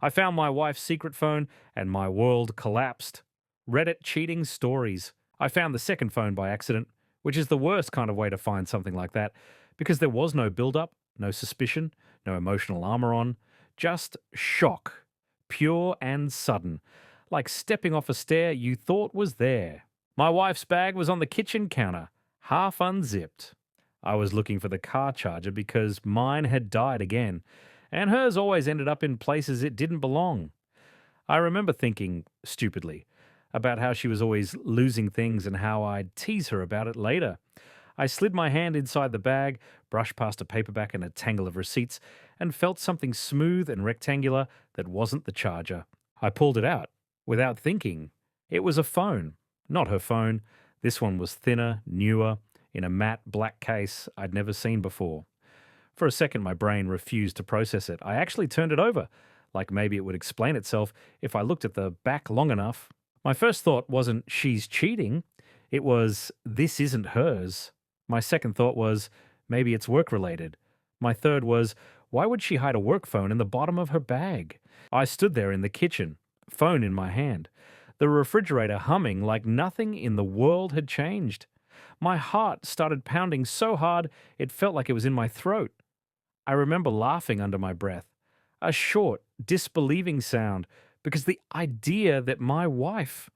I found my wife's secret phone and my world collapsed. Reddit cheating stories. I found the second phone by accident, which is the worst kind of way to find something like that because there was no build up, no suspicion, no emotional armor on, just shock. Pure and sudden. Like stepping off a stair you thought was there. My wife's bag was on the kitchen counter, half unzipped. I was looking for the car charger because mine had died again, and hers always ended up in places it didn't belong. I remember thinking, stupidly, about how she was always losing things and how I'd tease her about it later. I slid my hand inside the bag, brushed past a paperback and a tangle of receipts, and felt something smooth and rectangular that wasn't the charger. I pulled it out, without thinking. It was a phone. Not her phone. This one was thinner, newer, in a matte black case I'd never seen before. For a second, my brain refused to process it. I actually turned it over, like maybe it would explain itself if I looked at the back long enough. My first thought wasn't, she's cheating. It was, this isn't hers. My second thought was, maybe it's work related. My third was, why would she hide a work phone in the bottom of her bag? I stood there in the kitchen, phone in my hand, the refrigerator humming like nothing in the world had changed. My heart started pounding so hard it felt like it was in my throat. I remember laughing under my breath, a short, disbelieving sound, because the idea that my wife,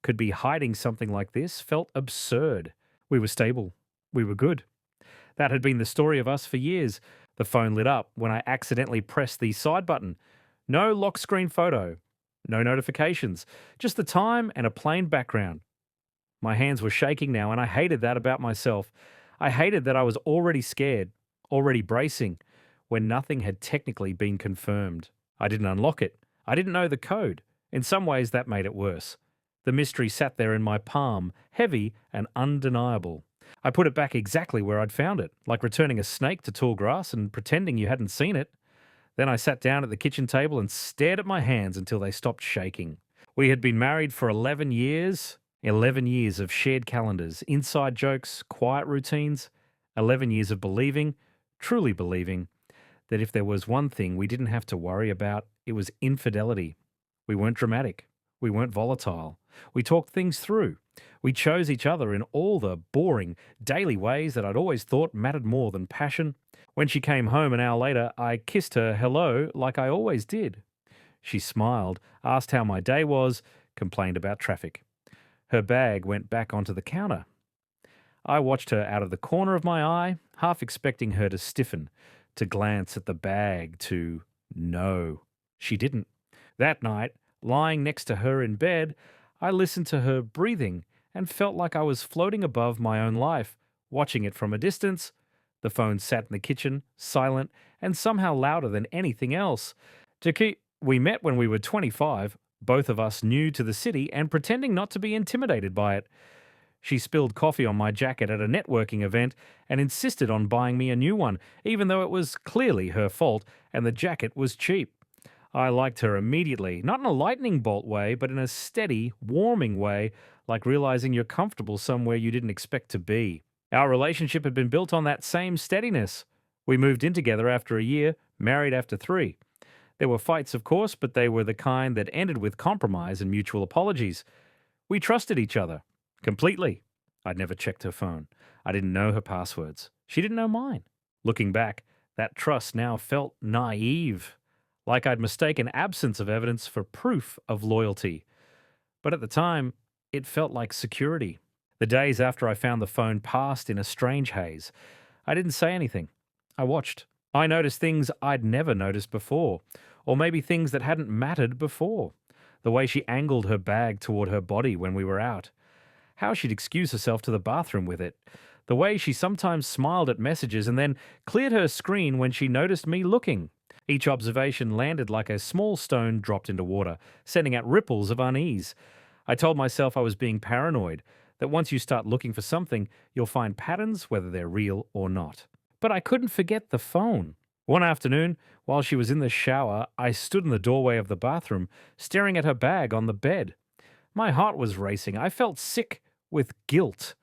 could be hiding something like this felt absurd. We were stable. We were good. That had been the story of us for years. The phone lit up when I accidentally pressed the side button. No lock screen photo. No notifications. Just the time and a plain background. My hands were shaking now, and I hated that about myself. I hated that I was already scared, already bracing, when nothing had technically been confirmed. I didn't unlock it. I didn't know the code. In some ways, that made it worse. The mystery sat there in my palm, heavy and undeniable. I put it back exactly where I'd found it, like returning a snake to tall grass and pretending you hadn't seen it. Then I sat down at the kitchen table and stared at my hands until they stopped shaking. We had been married for 11 years. 11 years of shared calendars, inside jokes, quiet routines. 11 years of believing, truly believing, that if there was one thing we didn't have to worry about, it was infidelity. We weren't dramatic. We weren't volatile. We talked things through. We chose each other in all the boring, daily ways that I'd always thought mattered more than passion. When she came home an hour later, I kissed her hello like I always did. She smiled, asked how my day was, complained about traffic. Her bag went back onto the counter. I watched her out of the corner of my eye, half expecting her to stiffen, to glance at the bag, to know. She didn't. That night, lying next to her in bed, I listened to her breathing and felt like I was floating above my own life, watching it from a distance. The phone sat in the kitchen, silent and somehow louder than anything else. We met when we were 25, both of us new to the city and pretending not to be intimidated by it. She spilled coffee on my jacket at a networking event and insisted on buying me a new one, even though it was clearly her fault and the jacket was cheap. I liked her immediately, not in a lightning bolt way, but in a steady, warming way, like realizing you're comfortable somewhere you didn't expect to be. Our relationship had been built on that same steadiness. We moved in together after a year, married after 3. There were fights, of course, but they were the kind that ended with compromise and mutual apologies. We trusted each other. Completely. I'd never checked her phone. I didn't know her passwords. She didn't know mine. Looking back, that trust now felt naive, like I'd mistaken absence of evidence for proof of loyalty. But at the time, it felt like security. The days after I found the phone passed in a strange haze. I didn't say anything. I watched. I noticed things I'd never noticed before, or maybe things that hadn't mattered before. The way she angled her bag toward her body when we were out. How she'd excuse herself to the bathroom with it. The way she sometimes smiled at messages and then cleared her screen when she noticed me looking. Each observation landed like a small stone dropped into water, sending out ripples of unease. I told myself I was being paranoid, that once you start looking for something, you'll find patterns whether they're real or not. But I couldn't forget the phone. One afternoon, while she was in the shower, I stood in the doorway of the bathroom, staring at her bag on the bed. My heart was racing. I felt sick with guilt,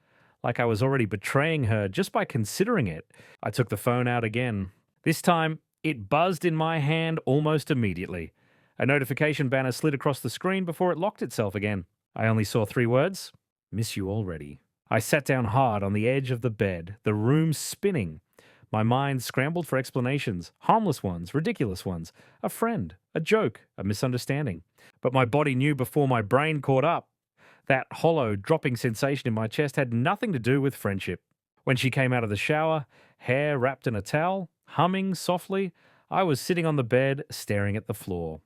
like I was already betraying her just by considering it. I took the phone out again. This time, It buzzed in my hand almost immediately. A notification banner slid across the screen before it locked itself again. I only saw 3 words: miss you already. I sat down hard on the edge of the bed, the room spinning. My mind scrambled for explanations, harmless ones, ridiculous ones, a friend, a joke, a misunderstanding. But my body knew before my brain caught up. That hollow, dropping sensation in my chest had nothing to do with friendship. When she came out of the shower, hair wrapped in a towel, humming softly, I was sitting on the bed, staring at the floor.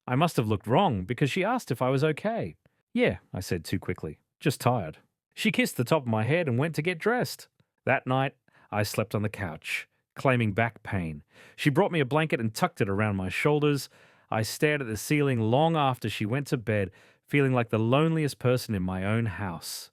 I must have looked wrong because she asked if I was okay. Yeah, I said too quickly. Just tired. She kissed the top of my head and went to get dressed. That night, I slept on the couch, claiming back pain. She brought me a blanket and tucked it around my shoulders. I stared at the ceiling long after she went to bed, feeling like the loneliest person in my own house.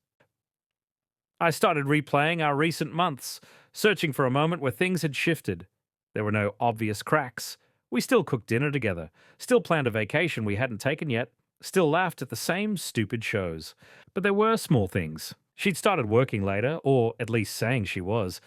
I started replaying our recent months, searching for a moment where things had shifted. There were no obvious cracks. We still cooked dinner together, still planned a vacation we hadn't taken yet, still laughed at the same stupid shows. But there were small things. She'd started working later, or at least saying she was.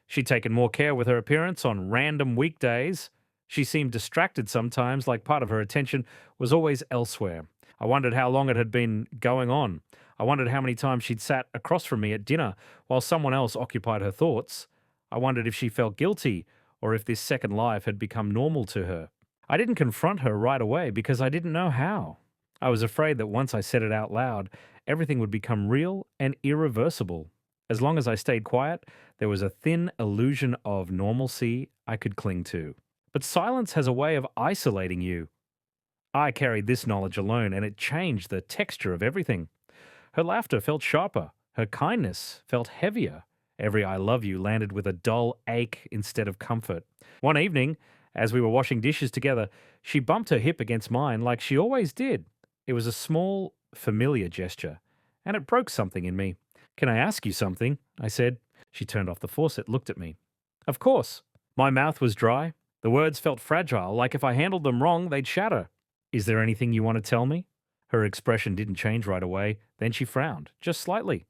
She'd taken more care with her appearance on random weekdays. She seemed distracted sometimes, like part of her attention was always elsewhere. I wondered how long it had been going on. I wondered how many times she'd sat across from me at dinner while someone else occupied her thoughts. I wondered if she felt guilty or if this second life had become normal to her. I didn't confront her right away because I didn't know how. I was afraid that once I said it out loud, everything would become real and irreversible. As long as I stayed quiet, there was a thin illusion of normalcy I could cling to. But silence has a way of isolating you. I carried this knowledge alone, and it changed the texture of everything. Her laughter felt sharper. Her kindness felt heavier. Every I love you landed with a dull ache instead of comfort. One evening, as we were washing dishes together, she bumped her hip against mine like she always did. It was a small, familiar gesture, and it broke something in me. "Can I ask you something?" I said. She turned off the faucet, looked at me. "Of course." My mouth was dry. The words felt fragile, like if I handled them wrong, they'd shatter. "Is there anything you want to tell me?" Her expression didn't change right away. Then she frowned, just slightly.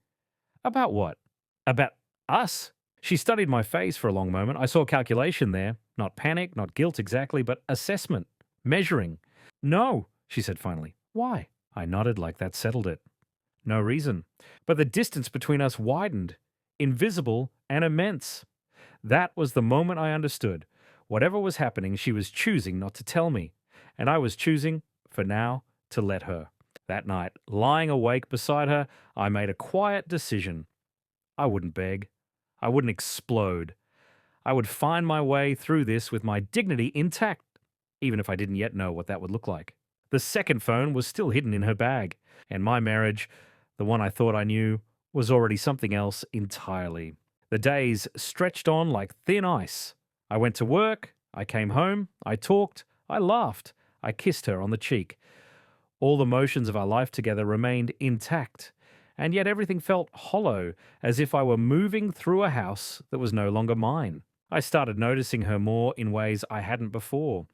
"About what?" "About us." She studied my face for a long moment. I saw calculation there. Not panic, not guilt exactly, but assessment. Measuring. "No," she said finally. "Why?" I nodded like that settled it. No reason. But the distance between us widened. Invisible and immense. That was the moment I understood. Whatever was happening, she was choosing not to tell me. And I was choosing, for now, to let her. That night, lying awake beside her, I made a quiet decision. I wouldn't beg. I wouldn't explode. I would find my way through this with my dignity intact, even if I didn't yet know what that would look like. The second phone was still hidden in her bag, and my marriage, the one I thought I knew, was already something else entirely. The days stretched on like thin ice. I went to work, I came home, I talked, I laughed, I kissed her on the cheek. All the motions of our life together remained intact, and yet everything felt hollow, as if I were moving through a house that was no longer mine. I started noticing her more in ways I hadn't before.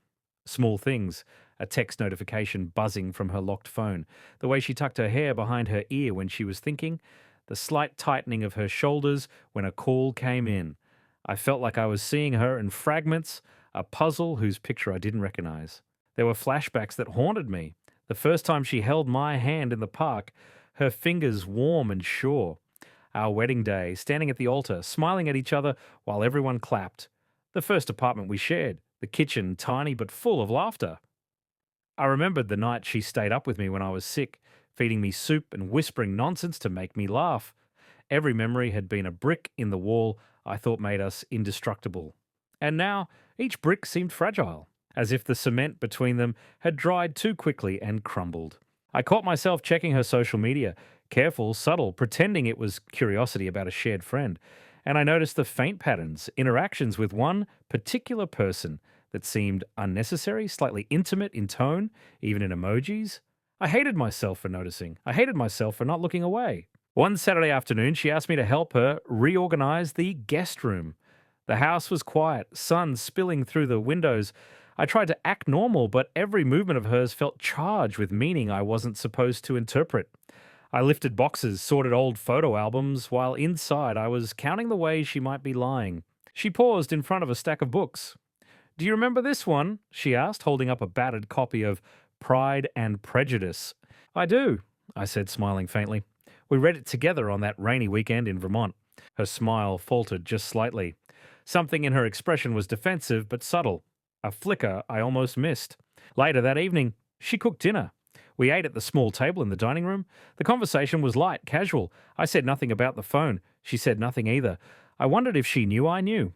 Small things, a text notification buzzing from her locked phone, the way she tucked her hair behind her ear when she was thinking, the slight tightening of her shoulders when a call came in. I felt like I was seeing her in fragments, a puzzle whose picture I didn't recognize. There were flashbacks that haunted me. The first time she held my hand in the park, her fingers warm and sure. Our wedding day, standing at the altar, smiling at each other while everyone clapped. The first apartment we shared, the kitchen tiny but full of laughter. I remembered the night she stayed up with me when I was sick, feeding me soup and whispering nonsense to make me laugh. Every memory had been a brick in the wall I thought made us indestructible. And now each brick seemed fragile, as if the cement between them had dried too quickly and crumbled. I caught myself checking her social media, careful, subtle, pretending it was curiosity about a shared friend. And I noticed the faint patterns, interactions with one particular person that seemed unnecessary, slightly intimate in tone, even in emojis. I hated myself for noticing. I hated myself for not looking away. One Saturday afternoon, she asked me to help her reorganize the guest room. The house was quiet, sun spilling through the windows. I tried to act normal, but every movement of hers felt charged with meaning I wasn't supposed to interpret. I lifted boxes, sorted old photo albums, while inside I was counting the ways she might be lying. She paused in front of a stack of books. Do you remember this one? She asked, holding up a battered copy of Pride and Prejudice. I do, I said, smiling faintly. We read it together on that rainy weekend in Vermont. Her smile faltered just slightly. Something in her expression was defensive but subtle, a flicker I almost missed. Later that evening, she cooked dinner. We ate at the small table in the dining room. The conversation was light, casual. I said nothing about the phone. She said nothing either. I wondered if she knew I knew.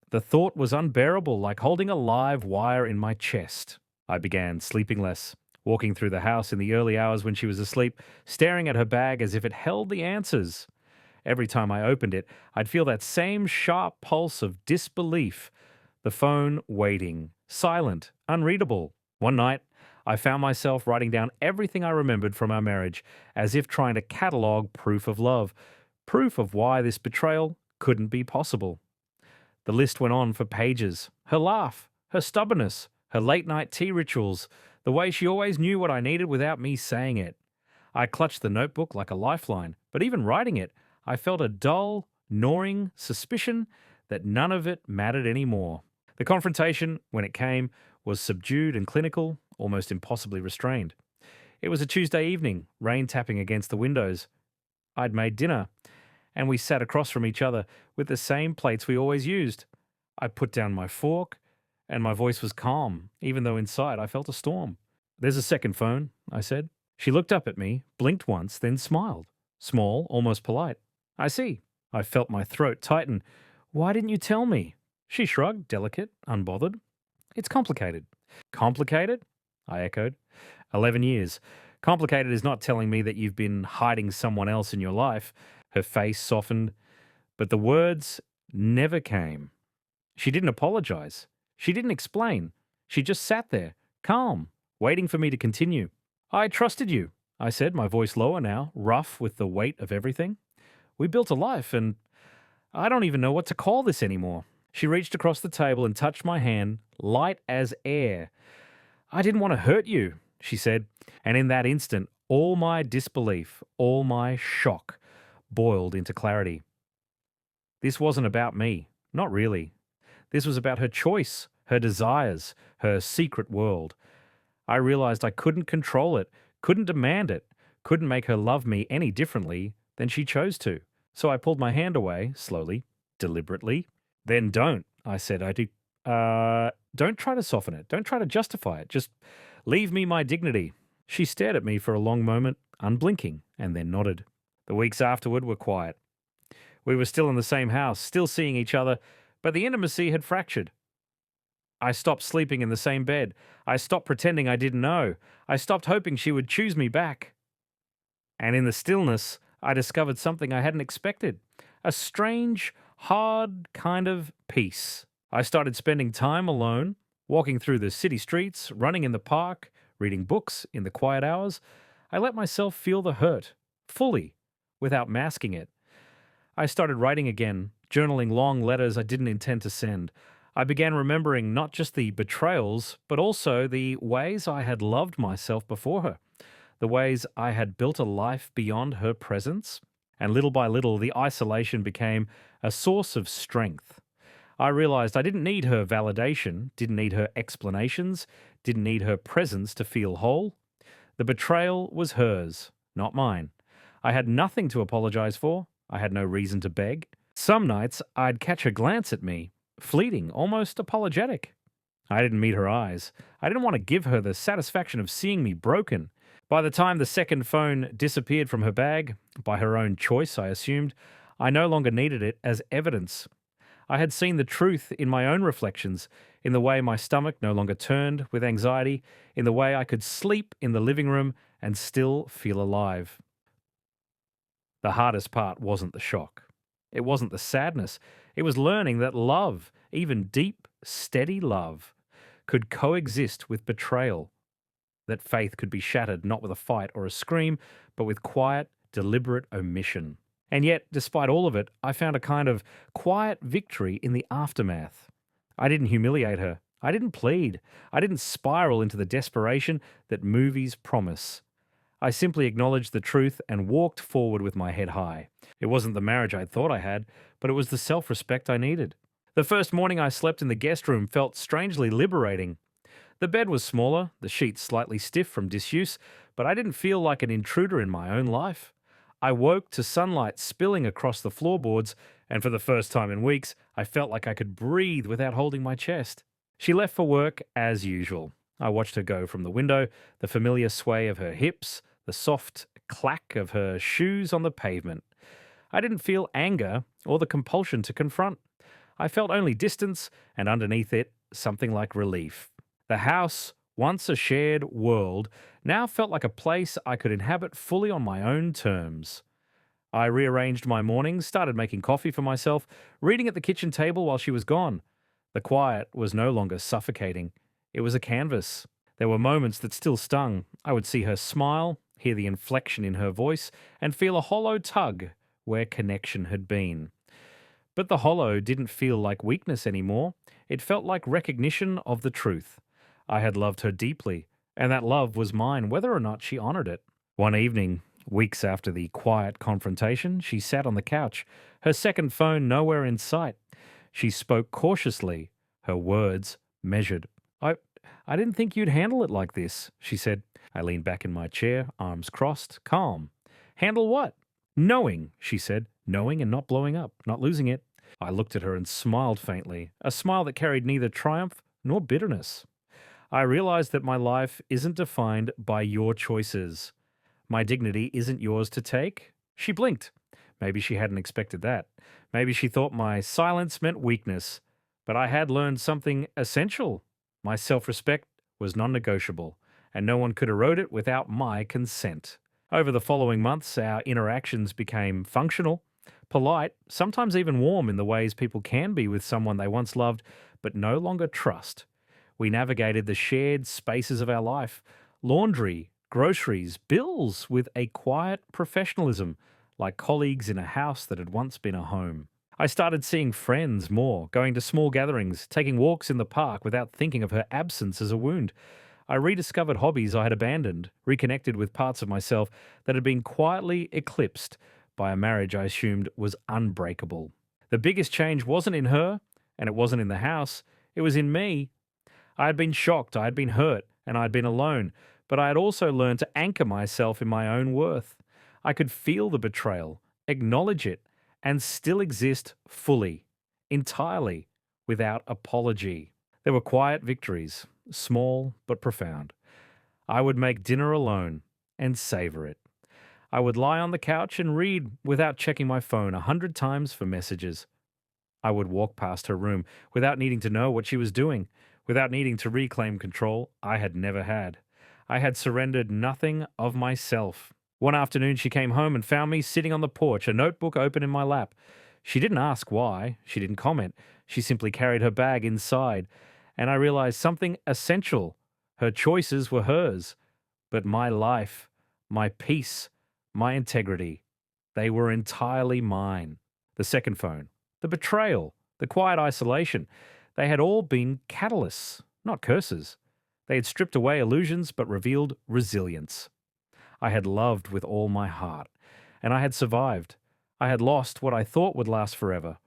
The thought was unbearable, like holding a live wire in my chest. I began sleeping less, walking through the house in the early hours when she was asleep, staring at her bag as if it held the answers. Every time I opened it, I'd feel that same sharp pulse of disbelief. The phone waiting, silent, unreadable. One night, I found myself writing down everything I remembered from our marriage, as if trying to catalogue proof of love, proof of why this betrayal couldn't be possible. The list went on for pages. Her laugh, her stubbornness, her late night tea rituals, the way she always knew what I needed without me saying it. I clutched the notebook like a lifeline, but even writing it, I felt a dull, gnawing suspicion that none of it mattered anymore. The confrontation, when it came, was subdued and clinical, almost impossibly restrained. It was a Tuesday evening, rain tapping against the windows. I'd made dinner, and we sat across from each other with the same plates we always used. I put down my fork, and my voice was calm, even though inside I felt a storm. There's a second phone, I said. She looked up at me, blinked once, then smiled. Small, almost polite. I see. I felt my throat tighten. Why didn't you tell me? She shrugged, delicate, unbothered. It's complicated. Complicated? I echoed. 11 years. Complicated is not telling me that you've been hiding someone else in your life. Her face softened, but the words never came. She didn't apologize. She didn't explain. She just sat there, calm, waiting for me to continue. I trusted you, I said, my voice lower now, rough with the weight of everything. We built a life, and I don't even know what to call this anymore. She reached across the table and touched my hand, light as air. I didn't want to hurt you, she said, and in that instant, all my disbelief, all my shock, boiled into clarity. This wasn't about me, not really. This was about her choice, her desires, her secret world. I realized I couldn't control it, couldn't demand it, couldn't make her love me any differently than she chose to. So I pulled my hand away, slowly, deliberately. Then don't, I said. Don't try to soften it. Don't try to justify it. Just leave me my dignity. She stared at me for a long moment, unblinking, and then nodded. The weeks afterward were quiet. We were still in the same house, still seeing each other, but the intimacy had fractured. I stopped sleeping in the same bed. I stopped pretending I didn't know. I stopped hoping she would choose me back. And in the stillness, I discovered something I hadn't expected. A strange, hard kind of peace. I started spending time alone, walking through the city streets, running in the park, reading books in the quiet hours. I let myself feel the hurt, fully, without masking it. I started writing again, journaling long letters I didn't intend to send. I began remembering not just the betrayals, but also the ways I had loved myself before her, the ways I had built a life beyond her presence. And little by little, the isolation became a source of strength. I realized I didn't need her validation, didn't need her explanations, didn't need her presence to feel whole. The betrayal was hers, not mine. I had nothing to apologize for. I had no reason to beg. Some nights I'd catch her glance at me, fleeting, almost apologetic. I didn't meet her eyes. I didn't want to give her the satisfaction of seeing me broken. By the time the second phone disappeared from her bag, by her own choice, I assumed, I no longer needed it as evidence. I had seen the truth in my own reflections, in the way my stomach no longer turned with anxiety, in the way I could sleep in the living room and still feel alive. The hardest part wasn't the shock. It wasn't the sadness. It was learning that love, even deep, steady love, could coexist with betrayal. That faith could be shattered not with a fight or a scream, but with quiet, deliberate omission. And yet, despite all of it, I found a kind of quiet victory in the aftermath. I didn't humiliate her. I didn't plead. I didn't spiral into the desperation that movies promise. I simply acknowledged the truth and walked forward with my head high. It wasn't the marriage I thought I had, but it was the self-respect I needed. The first morning I slept in the guest room felt strangely liberating. The bed was smaller, the sheets slightly stiff from disuse, but I didn't feel like an intruder in my own life. I woke to sunlight spilling across the floorboards, and for the first time in weeks, I felt like I could breathe without holding my chest. She left for work as usual. I watched her go from the window, the familiar sway of her hips, the soft clack of her shoes on the pavement. I didn't feel anger or the compulsion to confront. I felt only distance, and underneath it, something like relief. The house, once a shared world, now felt like a place I could inhabit fully on my own terms. I rearranged my mornings, started making coffee for myself, reading at the kitchen table while she was gone. The quiet was no longer suffocating. It was a canvas. There were moments that still stung. I would see her smile, hear the inflection in her voice, and feel a hollow tug where connection had been. But the hollow didn't feel like weakness anymore. It felt like recognition of the truth. I had loved her deeply, and that love was mine whether or not she honored it. One evening, weeks after the quiet confrontation, she sat on the couch, her second phone nowhere in sight. She spoke cautiously, her words measured. I I didn't think you'd handle it like this, she said. I leaned back in my chair, arms crossed, calm. Handle what? Knowing, she said. Knowing and not blowing up, not losing it. I looked at her and smiled faintly, a smile that carried neither triumph nor bitterness. I realized that my life isn't defined by your choices. My dignity isn't yours to take. She blinked. Maybe she hadn't expected that. Maybe she thought my silence meant weakness. But I had learned something essential. My self respect was non negotiable, and no one could erode it without my consent. Over the following months, our interactions became functional, polite, sometimes even warm in the ways people can be with someone they once loved but no longer trust. We navigated the shared spaces of our life, laundry, groceries, bills, with a quiet professionalism, like colleagues in a house that had once been a home. I started seeing friends more, going to small gatherings, taking walks in the park without thinking of her absence as a wound. I rediscovered hobbies I had abandoned, reconnected with parts of myself that had been quietly eclipsed by a marriage I assumed was unbreakable. The biggest change wasn't in her, and it wasn't in the house, it was in me. I had been shocked, I had been hurt, and I had been alone, but I had also learned to anchor myself in my own worth. I could feel the betrayal, acknowledge it, and still exist fully, entirely, without apology. There were quiet victories, small but profound. I would make dinner alone and savor it. I would lie on the couch and read without checking my phone 100 times for messages. I would walk past her room without needing to know what she was doing, without needing to reclaim control I had never had. I had surrendered nothing of myself. One afternoon, she came home and found me sitting on the porch, a notebook open in my lap. She didn't ask why, she didn't comment. She simply carried her bag inside, and I realized something essential. Her choices were hers, but my life, my peace, my integrity, they were entirely mine. The second phone, the betrayal, the quiet isolation, they had all been catalysts, not curses. They had stripped away illusions but revealed resilience. I had loved with all my heart, and I had survived. I had lost what I thought would last forever,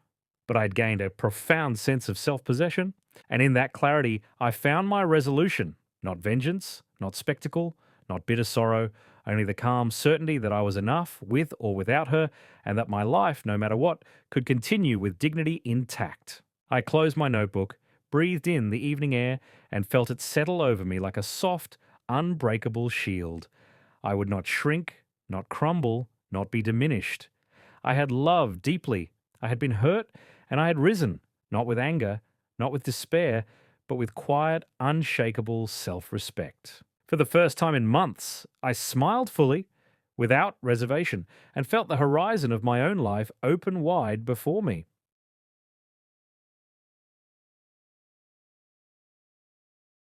but I had gained a profound sense of self possession, and in that clarity, I found my resolution: not vengeance, not spectacle, not bitter sorrow, only the calm certainty that I was enough with or without her, and that my life, no matter what, could continue with dignity intact. I closed my notebook, breathed in the evening air, and felt it settle over me like a soft, unbreakable shield. I would not shrink, not crumble, not be diminished. I had loved deeply. I had been hurt, and I had risen, not with anger, not with despair, but with quiet, unshakable self respect. For the first time in months, I smiled fully, without reservation, and felt the horizon of my own life open wide before me.